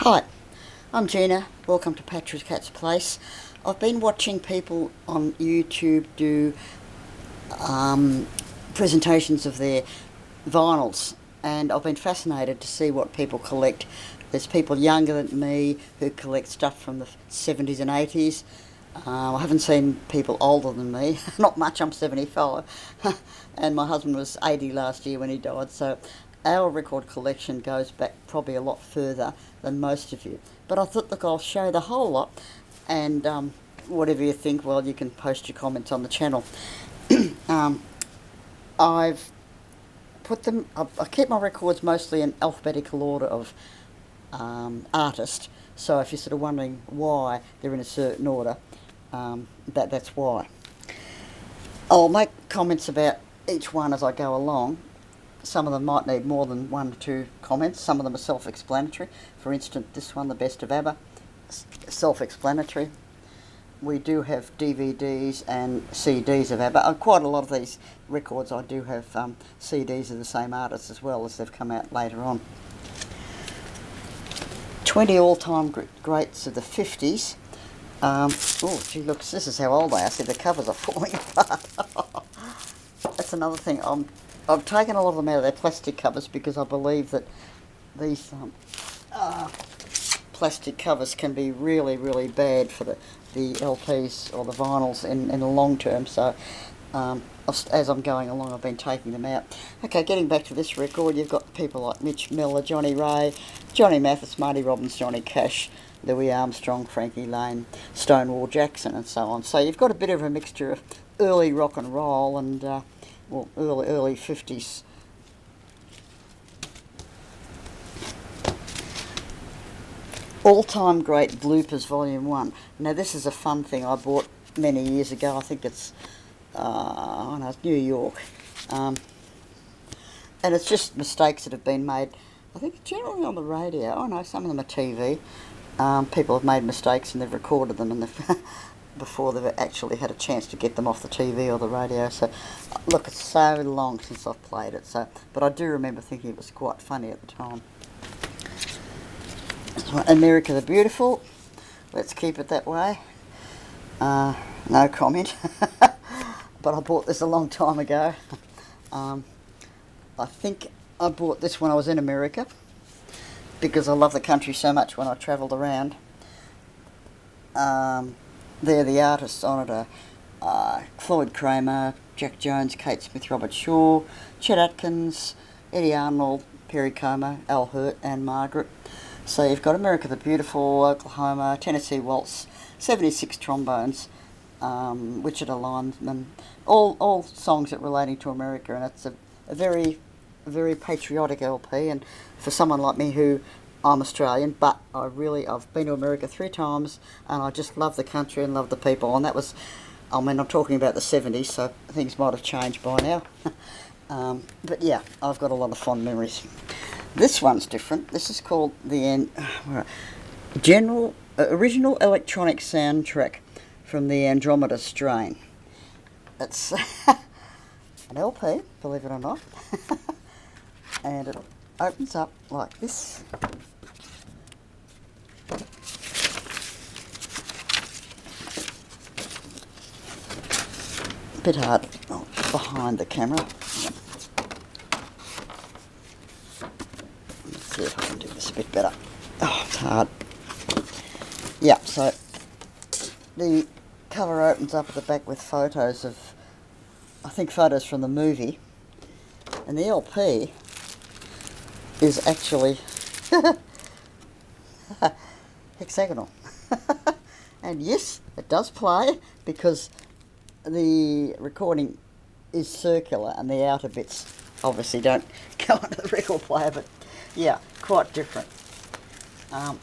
Hi, I'm Gina. Welcome to Patrick Cat's Place. I've been watching people on YouTube do presentations of their vinyls, and I've been fascinated to see what people collect. There's people younger than me who collect stuff from the 70s and 80s. I haven't seen people older than me, not much, I'm 75, and my husband was 80 last year when he died, so our record collection goes back probably a lot further than most of you. But I thought, look, I'll show the whole lot, and whatever you think, well, you can post your comments on the channel. I've put them, I keep my records mostly in alphabetical order of artist, so if you're sort of wondering why they're in a certain order, that's why. I'll make comments about each one as I go along. Some of them might need more than 1 or 2 comments. Some of them are self-explanatory. For instance, this one, The Best of ABBA, self-explanatory. We do have DVDs and CDs of ABBA. Quite a lot of these records I do have CDs of the same artists as well, as they've come out later on. 20 all-time greats of the 50s. Oh, gee, look, this is how old they are. See, the covers are falling apart. That's another thing. I've taken a lot of them out of their plastic covers because I believe that these plastic covers can be really, really bad for the LPs or the vinyls in the long term. So as I'm going along, I've been taking them out. Okay, getting back to this record, you've got people like Mitch Miller, Johnny Ray, Johnny Mathis, Marty Robbins, Johnny Cash, Louis Armstrong, Frankie Lane, Stonewall Jackson, and so on. So you've got a bit of a mixture of early rock and roll and early 50s. All-time great bloopers, Volume 1. Now this is a fun thing I bought many years ago. I think it's it's New York, and it's just mistakes that have been made. I think generally on the radio. Oh no, some of them are TV. People have made mistakes and they've recorded them and before they've actually had a chance to get them off the TV or the radio. So look, it's so long since I've played it, but I do remember thinking it was quite funny at the time. America the Beautiful, let's keep it that way. No comment. But I bought this a long time ago. I think I bought this when I was in America because I love the country so much when I travelled around. They're the artists on it Floyd Kramer, Jack Jones, Kate Smith, Robert Shaw, Chet Atkins, Eddie Arnold, Perry Como, Al Hurt and Margaret. So you've got America the Beautiful, Oklahoma, Tennessee Waltz, 76 Trombones, Wichita Lineman, all songs that relating to America, and it's a very patriotic LP. And for someone like me who I'm Australian, but I've been to America 3 times, and I just love the country and love the people. And that was, I'm talking about the 70s, so things might have changed by now. But yeah, I've got a lot of fond memories. This one's different. This is called the Original Electronic Soundtrack from the Andromeda Strain. It's an LP, believe it or not. And it opens up like this. A bit hard behind the camera. Let's see if I can do this a bit better. Oh, it's hard. Yeah, so the cover opens up at the back with photos of, I think, photos from the movie. And the LP is actually hexagonal. And yes, it does play because the recording is circular and the outer bits obviously don't go onto the record player, but yeah, quite different. I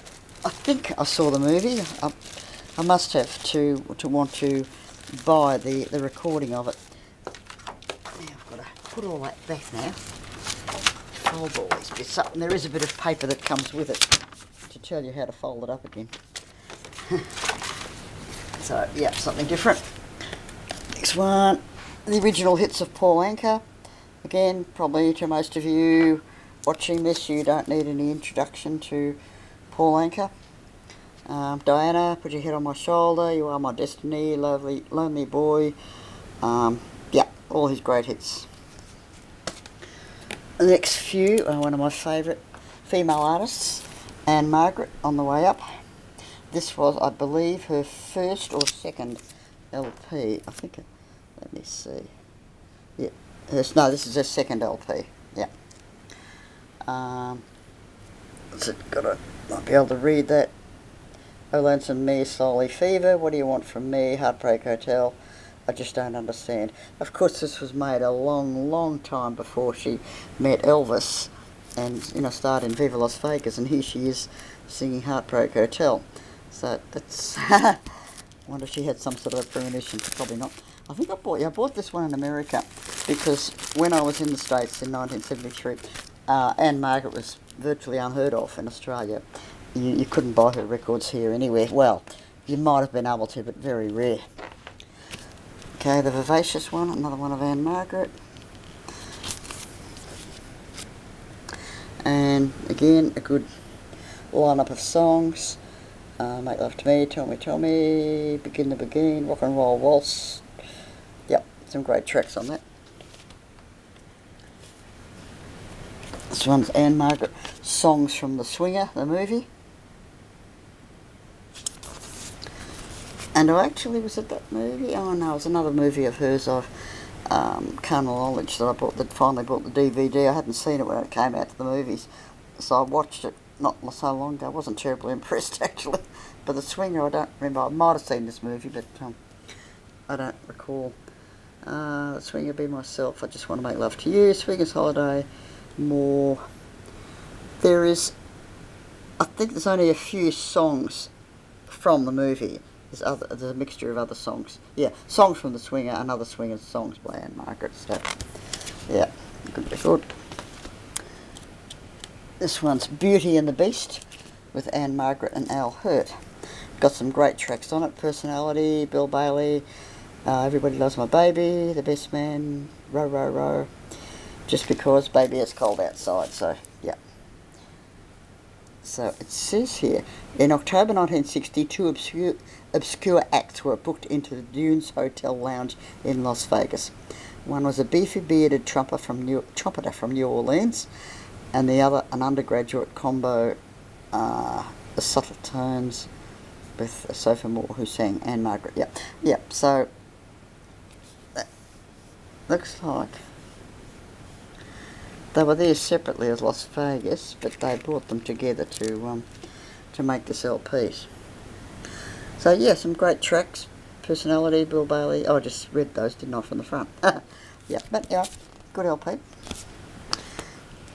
think I saw the movie. I must have to want to buy the recording of it. Now I've got to put all that back now. Fold all these bits up, and there is a bit of paper that comes with it to tell you how to fold it up again. So yeah, something different. Next one, the original hits of Paul Anka. Again, probably to most of you watching this, you don't need any introduction to Paul Anka. Diana, put your head on my shoulder, you are my destiny, lovely, lonely boy. Yeah, all his great hits. The next few are one of my favourite female artists, Anne Margaret, On the Way Up. This was, I believe, her first or second LP. I think, let me see. Yeah, no, this is her second LP. Yeah. So might be able to read that. Oh, Lonesome Me, Slowly Fever, What Do You Want From Me, Heartbreak Hotel, I Just Don't Understand. Of course, this was made a long, long time before she met Elvis and, starred in Viva Las Vegas, and here she is singing Heartbreak Hotel. So that's... I wonder if she had some sort of a premonition. Probably not. I think I bought this one in America because when I was in the States in 1973, Anne Margaret was virtually unheard of in Australia. You couldn't buy her records here anywhere. Well, you might have been able to, but very rare. Okay, The Vivacious One, another one of Anne Margaret. And again, a good lineup of songs. Make Love to Me, Tell Me, Begin to Begin, Rock and Roll Waltz. Yep, some great tracks on that. This one's Anne Margaret, Songs from the Swinger, the movie. And I actually was at that movie. Oh no, it was another movie of hers of Carnal Knowledge that finally bought the DVD. I hadn't seen it when it came out to the movies, so I watched it not so long ago. I wasn't terribly impressed actually. But The Swinger, I don't remember. I might have seen this movie, but I don't recall. The Swinger, Be Myself, I Just Want to Make Love to You, Swinger's Holiday, more. I think there's only a few songs from the movie. There's a mixture of other songs. Yeah, songs from The Swinger and other Swingers songs by Anne Margaret. So, yeah, good record. This one's Beauty and the Beast with Anne Margaret and Al Hurt. Got some great tracks on it. Personality, Bill Bailey, Everybody Loves My Baby, The Best Man, Row, Row, Row. Just Because, Baby It's Cold Outside. So, yeah. So it says here, in October 1960, two obscure acts were booked into the Dunes Hotel Lounge in Las Vegas. One was a beefy bearded trumpeter from New Orleans, and the other an undergraduate combo, The Subtle Tones, with Sophie Moore, who sang Anne Margaret. Yep. So that looks like they were there separately as Las Vegas, but they brought them together to make this LP. So yeah, some great tracks. Personality, Bill Bailey. Oh, I just read those, didn't I, from the front? Yeah, but yeah, good LP.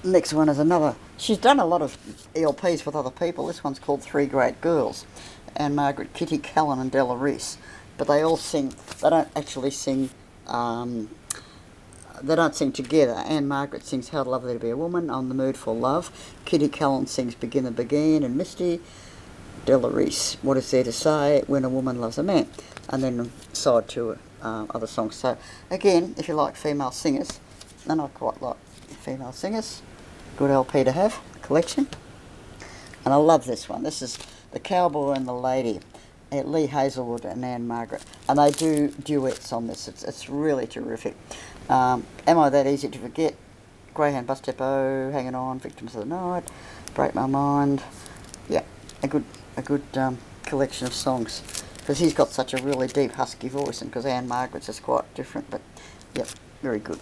Next one is another. She's done a lot of LPs with other people. This one's called Three Great Girls. Anne Margaret, Kitty Callan and Della Reese. But they all sing, they don't actually sing, they don't sing together. Anne Margaret sings How Lovely to Be a Woman, On the Mood for Love. Kitty Callan sings Begin to Begin and Misty. Della Reese, What Is There to Say, When a Woman Loves a Man. And then side two other songs. So again, if you like female singers, and I quite like female singers, good LP to have, collection. And I love this one. This is The Cowboy and the Lady, Lee Hazelwood and Anne Margaret. And they do duets on this. It's really terrific. Am I That Easy to Forget? Greyhound Bus Depot, Hanging On, Victims of the Night, Break My Mind. Yeah, a good collection of songs. Because he's got such a really deep husky voice, and because Anne Margaret's is quite different, but yep, very good.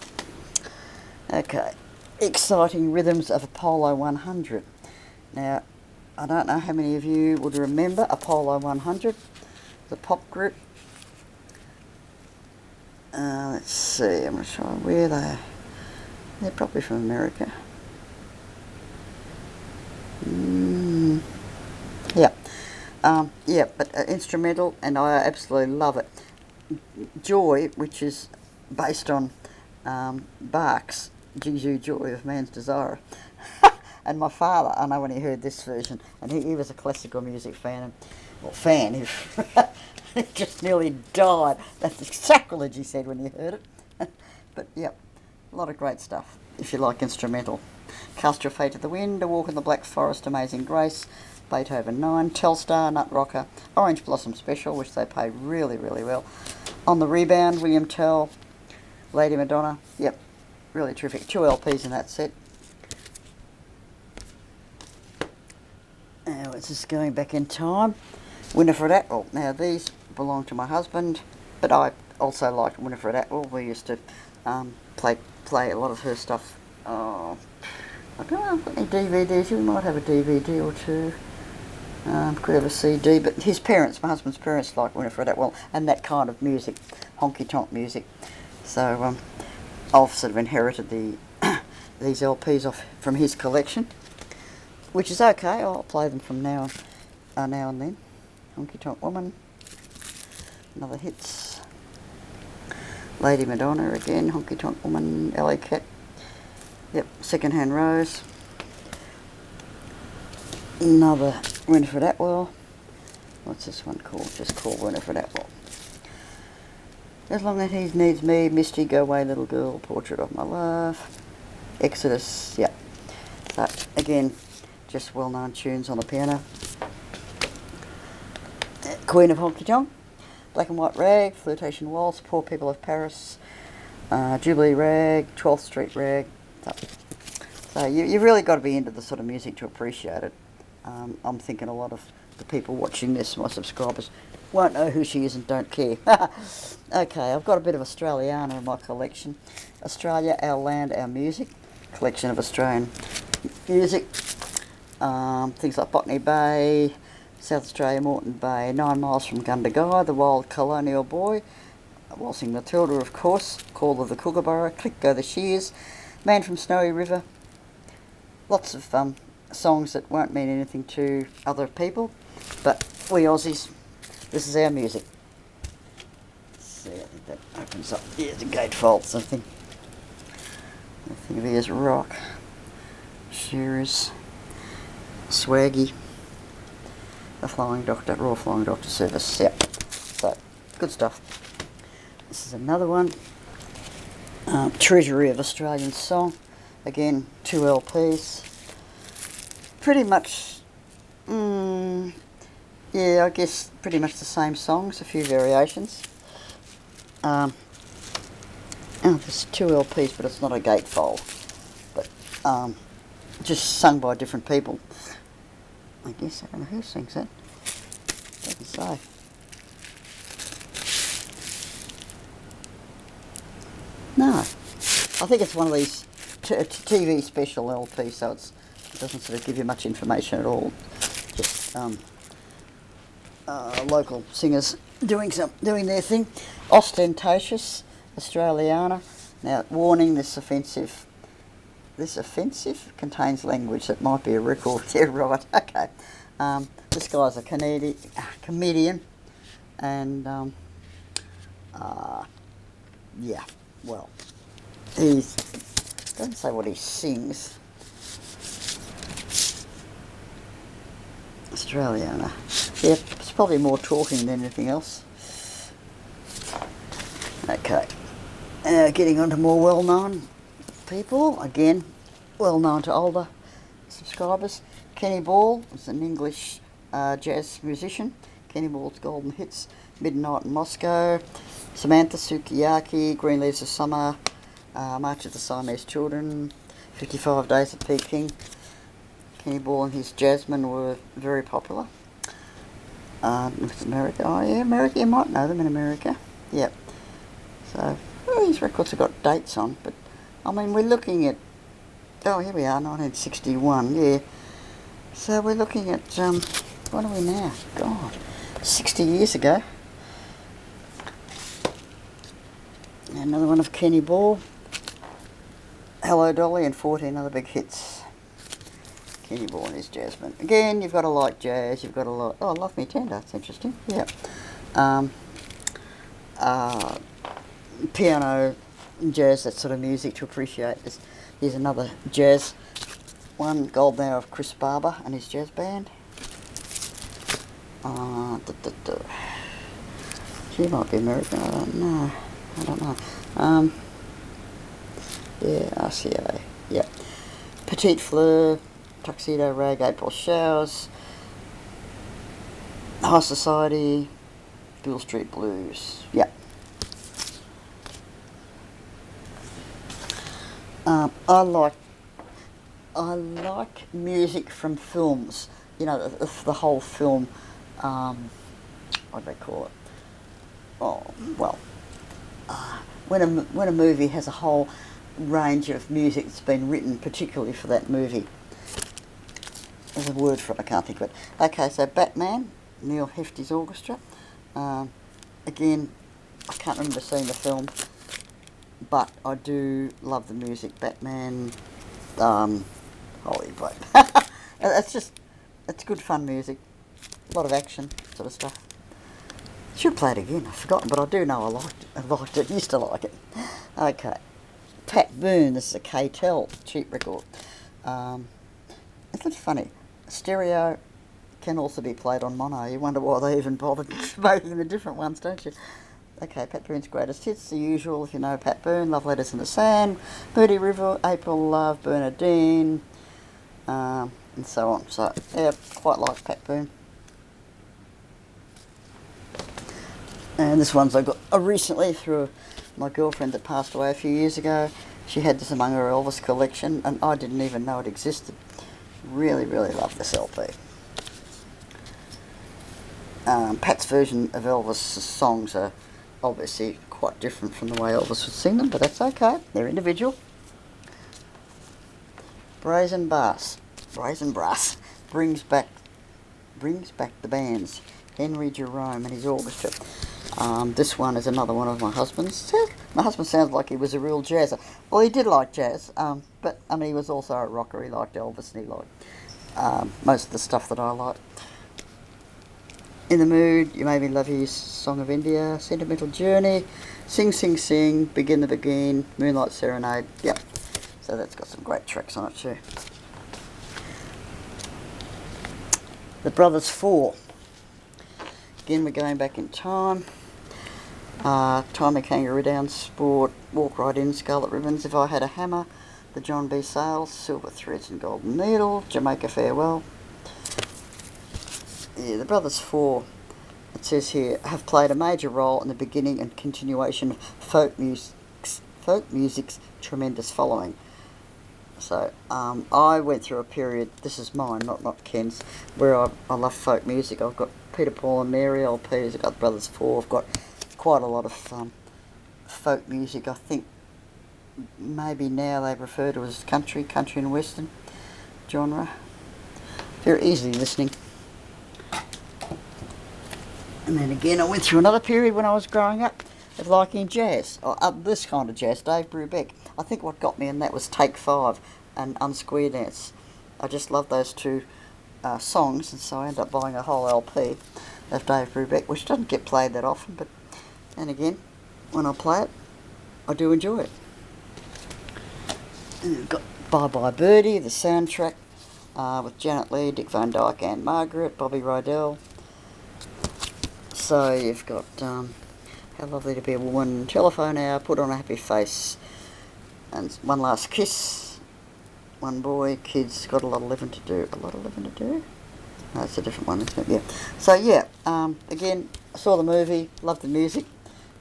Okay, Exciting Rhythms of Apollo 100. Now, I don't know how many of you would remember Apollo 100, the pop group. Let's see, I'm not sure where they are. They're probably from America. But instrumental, and I absolutely love it. Joy, which is based on Bach's Jesu Joy of Man's Desire. And my father, I know when he heard this version, and he was a classical music fan, he just nearly died. That's sacrilege, he said when he heard it. But yep, a lot of great stuff, if you like instrumental. Cast Your Fate to the Wind, A Walk in the Black Forest, Amazing Grace, Beethoven 9, Telstar, Nut Rocker, Orange Blossom Special, which they played really, really well. On the Rebound, William Tell, Lady Madonna. Yep, really terrific. 2 LPs in that set. Now it's just going back in time. Winifred Atwell. Now these belong to my husband, but I also liked Winifred Atwell. We used to play a lot of her stuff. Oh, I don't know if I've got any DVDs. You might have a DVD or two. Could have a CD, but his parents, my husband's parents, liked Winifred Atwell and that kind of music, honky-tonk music. So I've sort of inherited these LPs from his collection, which is okay. I'll play them from now and then. Honky Tonk Woman, another hits. Lady Madonna again, Honky Tonk Woman, LA Cat. Yep, Secondhand Rose. Another Winifred Atwell. What's this one called? Just called Winifred Atwell. As Long as He Needs Me, Misty, Go Away Little Girl, Portrait of My Love, Exodus. Yep. But again, just well-known tunes on the piano. Queen of Honky Tonk, Black and White Rag, Flirtation Waltz, Poor People of Paris, Jubilee Rag, 12th Street Rag. So you've really got to be into the sort of music to appreciate it. I'm thinking a lot of the people watching this, my subscribers, won't know who she is and don't care. Okay, I've got a bit of Australiana in my collection. Australia, Our Land, Our Music, collection of Australian music. Things like Botany Bay, South Australia, Moreton Bay, 9 Miles from Gundagai, The Wild Colonial Boy, Waltzing Matilda, of course, Call of the Kookaburra, Click Go the Shears, Man from Snowy River. Lots of songs that won't mean anything to other people, but we Aussies, this is our music. Let's see, I think that opens up. Here's a gatefold, something. I think of it as rock. Shearers, Swaggy, the Flying Doctor, Royal Flying Doctor Service. Yep. So, good stuff. This is another one. Treasury of Australian Song. Again, 2 LPs. Pretty much, yeah, I guess pretty much the same songs, a few variations. Oh, there's 2 LPs, but it's not a gatefold. But just sung by different people. I guess, I don't know who sings that. Doesn't say. No. I think it's one of these TV special LPs, so it doesn't sort of give you much information at all. Just local singers doing their thing. Ostentatious, Australiana. Now, warning, this offensive contains language that might be a record. Yeah, right. Okay. This guy's a comedian, and yeah. Well, he doesn't say what he sings. Australiana. Yeah, it's probably more talking than anything else. Okay. Getting on to more well-known people. Again, well-known to older subscribers. Kenny Ball is an English jazz musician. Kenny Ball's Golden Hits, Midnight in Moscow, Samantha Sukiyaki, Green Leaves of Summer, March of the Siamese Children, 55 Days at Peking. Kenny Ball and his jazzmen were very popular. With America, oh yeah, America, you might know them in America. Yep. So, well, these records have got dates on, but I mean, we're looking at, oh, here we are, 1961, yeah. So we're looking at, what are we now? God, 60 years ago. Another one of Kenny Ball. Hello Dolly and 14 other big hits. Kenny Ball and his jazzmen. Again, you've got to like jazz, you've got to like, oh, Love Me Tender, that's interesting, yeah. Piano, jazz, that sort of music to appreciate this. Here's another jazz one, Golden Hour of Chris Barber and his jazz band. She might be American, I don't know. Yeah, RCA, yeah. Petite Fleur, Tuxedo Rag, April Showers, High Society, Bill Street Blues. Yeah. I like music from films. You know, the whole film. What do they call it? Oh well, when a movie has a whole range of music that's been written particularly for that movie. There's a word for it, I can't think of it. Okay, so Batman, Neil Hefti's orchestra. Again, I can't remember seeing the film, but I do love the music. Batman, holy boy. It's good fun music. A lot of action sort of stuff. Should play it again, I've forgotten, but I do know I liked it, used to like it. Okay. Pat Boone, this is a K-Tel cheap record. It's funny. Stereo can also be played on mono. You wonder why they even bothered making the different ones, don't you? Okay, Pat Boone's greatest hits, the usual, if you know Pat Boone, Love Letters in the Sand, Moody River, April Love, Bernadine, and so on. So, yeah, quite like Pat Boone. And this one's I got recently through my girlfriend that passed away a few years ago. She had this among her Elvis collection, and I didn't even know it existed. Really, really love this LP. Pat's version of Elvis' songs are obviously quite different from the way Elvis would sing them, but that's okay. They're individual. Brazen Brass brings back the bands. Henry Jerome and his orchestra. This one is another one of my husband's. My husband sounds like he was a real jazzer. Well, he did like jazz, but I mean, he was also a rocker. He liked Elvis and he liked most of the stuff that I like. In the Mood, You Made Me Love You, Song of India, Sentimental Journey, Sing Sing Sing, Begin the Begin, Moonlight Serenade. Yep. So that's got some great tracks on it too. The Brothers Four. Again, we're going back in time. Time of Kangaroo Down, Sport, Walk Right In, Scarlet Ribbons, If I Had a Hammer, The John B. Sayles, Silver Threads and Golden Needle, Jamaica Farewell. Yeah, the Brothers Four, it says here, have played a major role in the beginning and continuation of folk music's tremendous following. So, I went through a period, this is mine, not Ken's, where I love folk music. I've got Peter, Paul and Mary LPs, I've got the Brothers Four, I've got quite a lot of folk music. I think maybe now they refer to as country and western genre. Very easily listening. And then again, I went through another period when I was growing up of liking jazz, or this kind of jazz, Dave Brubeck. I think what got me in that was Take Five and Unsquare Dance. I just love those two songs, and so I ended up buying a whole LP of Dave Brubeck, which doesn't get played that often, but then again, when I play it, I do enjoy it. And we've got Bye Bye Birdie, the soundtrack, with Janet Leigh, Dick Van Dyke, Anne Margaret, Bobby Rydell. So you've got How Lovely to Be a Woman, Telephone Hour, Put on a Happy Face, and One Last Kiss, One Boy, Kids, Got a Lot of Living to Do. A Lot of Living to Do? No, it's a different one, isn't it? Yeah. So yeah, again, I saw the movie, loved the music,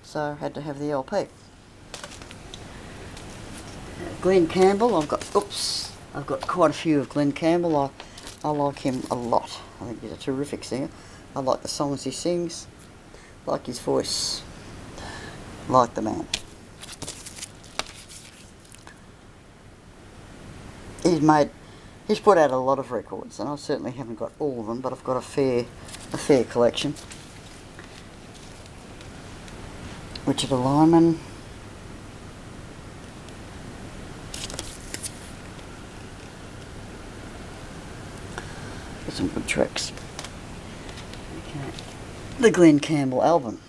so I had to have the LP. Glenn Campbell, I've got quite a few of Glenn Campbell. I like him a lot. I think he's a terrific singer. I like the songs he sings, like his voice, like the man. He's put out a lot of records, and I certainly haven't got all of them, but I've got a fair collection. Richard Lyman. Got some good tracks. Okay. The Glenn Campbell album.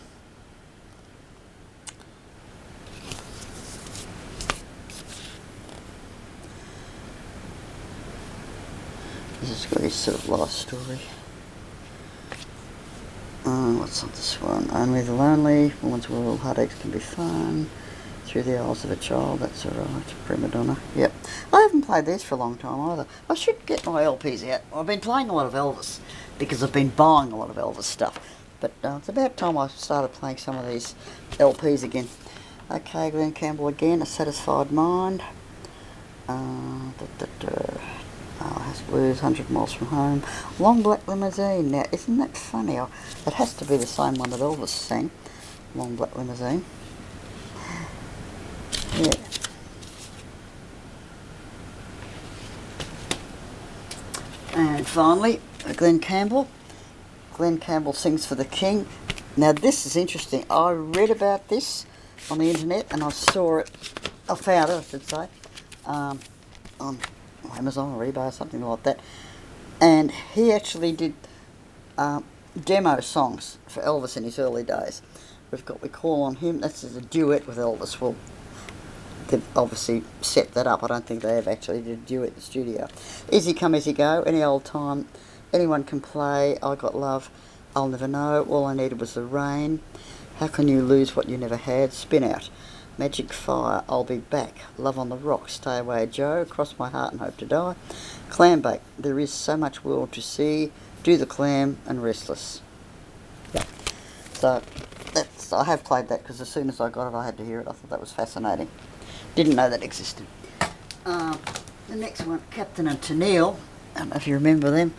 This is got his sort of life story. What's on this one? Only the Lonely, Woman's World, Heartaches Can Be Fun, Through the Eyes of a Child, that's alright. Prima Donna, yep. I haven't played these for a long time either. I should get my LPs out. I've been playing a lot of Elvis because I've been buying a lot of Elvis stuff. But it's about time I started playing some of these LPs again. Okay, Glenn Campbell again, A Satisfied Mind. House Blues, 100 Miles From Home. Long Black Limousine. Now, isn't that funny? It has to be the same one that Elvis sang. Long Black Limousine. Yeah. And finally, Glenn Campbell. Glenn Campbell Sings for the King. Now this is interesting. I read about this on the internet and I saw it, I found it I should say, on Amazon or eBay or something like that. And he actually did demo songs for Elvis in his early days. We've got We Call on Him, that's a duet with Elvis. Well, they've obviously set that up. I don't think they have actually did a duet in the studio. Easy Come, Easy Go, Any Old Time, Anyone Can Play, I Got Love, I'll Never Know, All I Needed Was the Rain, How Can You Lose What You Never Had, Spin Out, Magic Fire, I'll Be Back, Love on the Rocks, Stay Away Joe, Cross My Heart and Hope to Die, Clam Bake, There Is So Much World to See, Do the Clam, and Restless. Yeah. So I have played that because as soon as I got it I had to hear it. I thought that was fascinating. Didn't know that existed. The next one, Captain and Tennille. I don't know if you remember them.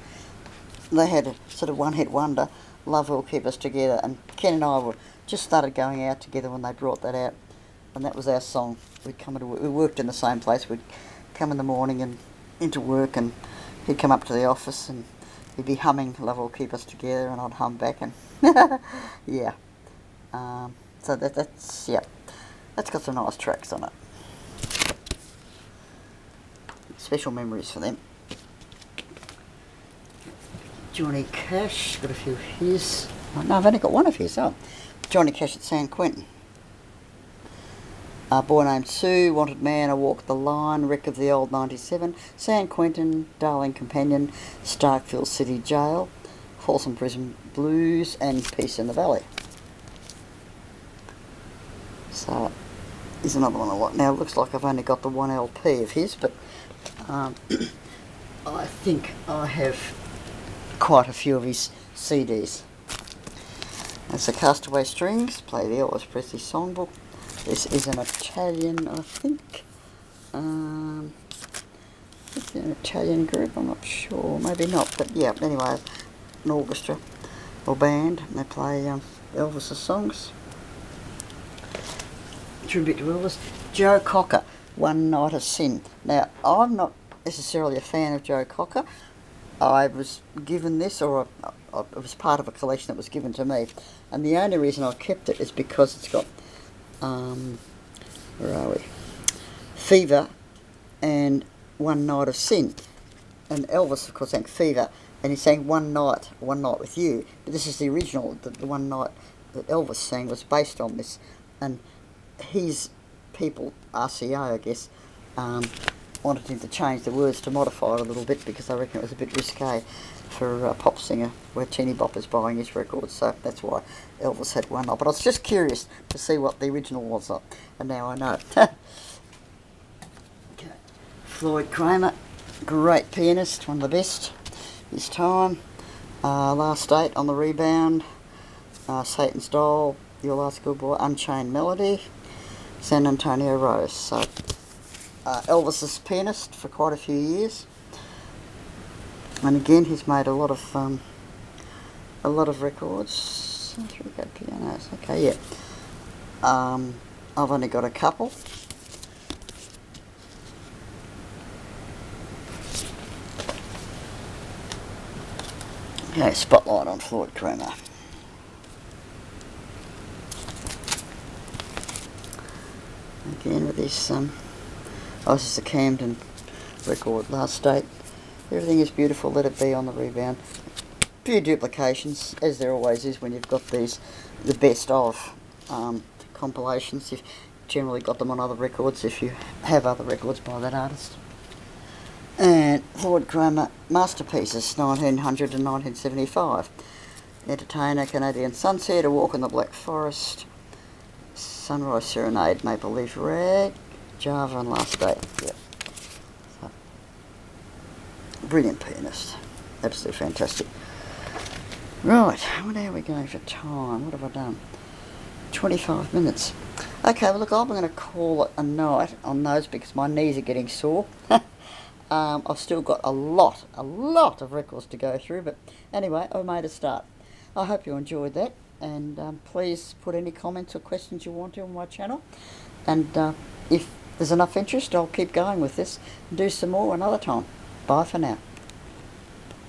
They had a sort of one-hit wonder, Love Will Keep Us Together, and Ken and I were just started going out together when they brought that out, and that was our song. We'd come into work. We worked in the same place. We'd come in the morning and into work, and he'd come up to the office and he'd be humming Love Will Keep Us Together, and I'd hum back, and yeah. So that's got some nice tracks on it. Special memories for them. Johnny Cash, got a few of his. Oh, no, I've only got one of his. Oh, Johnny Cash at San Quentin. Boy Named Sue, Wanted Man, I Walk the Line, Wreck of the Old 97, San Quentin, Darling Companion, Starkville City Jail, Folsom Prison Blues, and Peace in the Valley. So, here's another one I like. Now, it looks like I've only got the one LP of his, but I think I have quite a few of his CDs. That's the Castaway Strings, play the Elvis Presley songbook. This is an Italian, I think. It's an Italian group, I'm not sure, maybe not, but yeah, anyway, an orchestra or band, and they play Elvis's songs. Tribute to Elvis. Joe Cocker, One Night of Sin. Now, I'm not necessarily a fan of Joe Cocker. I was given this, or it was part of a collection that was given to me, and the only reason I kept it is because it's got, where are we? Fever and One Night of Sin. And Elvis, of course, sang Fever, and he sang One Night with You. But this is the original, the One Night that Elvis sang was based on this, and his people, RCA, I guess, wanted him to change the words to modify it a little bit because I reckon it was a bit risque for a pop singer where teeny boppers buying his records, so that's why Elvis had One Night. But I was just curious to see what the original was, and now I know. Okay. Floyd Kramer, great pianist, one of the best this time. Last Date, On the Rebound, Satan's Doll, Your Last Good Boy, Unchained Melody, San Antonio Rose. So Elvis's pianist for quite a few years, and again he's made a lot of records. 3 good pianos. Okay, yeah. I've only got a couple. Okay, spotlight on Floyd Kramer. Again with this, this is the Camden record, Last Date. Everything is beautiful, Let It Be, On the Rebound. Few duplications, as there always is when you've got these, the best of compilations. You've generally got them on other records if you have other records by that artist. And Floyd Kramer masterpieces, 1900 and 1975. Entertainer, Canadian Sunset, A Walk in the Black Forest, Sunrise Serenade, Maple Leaf Rag, Java and Last Day. Yep. So, brilliant pianist. Absolutely fantastic. Right, what are we going for time? What have I done? 25 minutes. Okay, well look, I'm going to call it a night on those because my knees are getting sore. I've still got a lot of records to go through, but anyway, I made a start. I hope you enjoyed that, and please put any comments or questions you want to on my channel, and if there's enough interest, I'll keep going with this and do some more another time. Bye for now.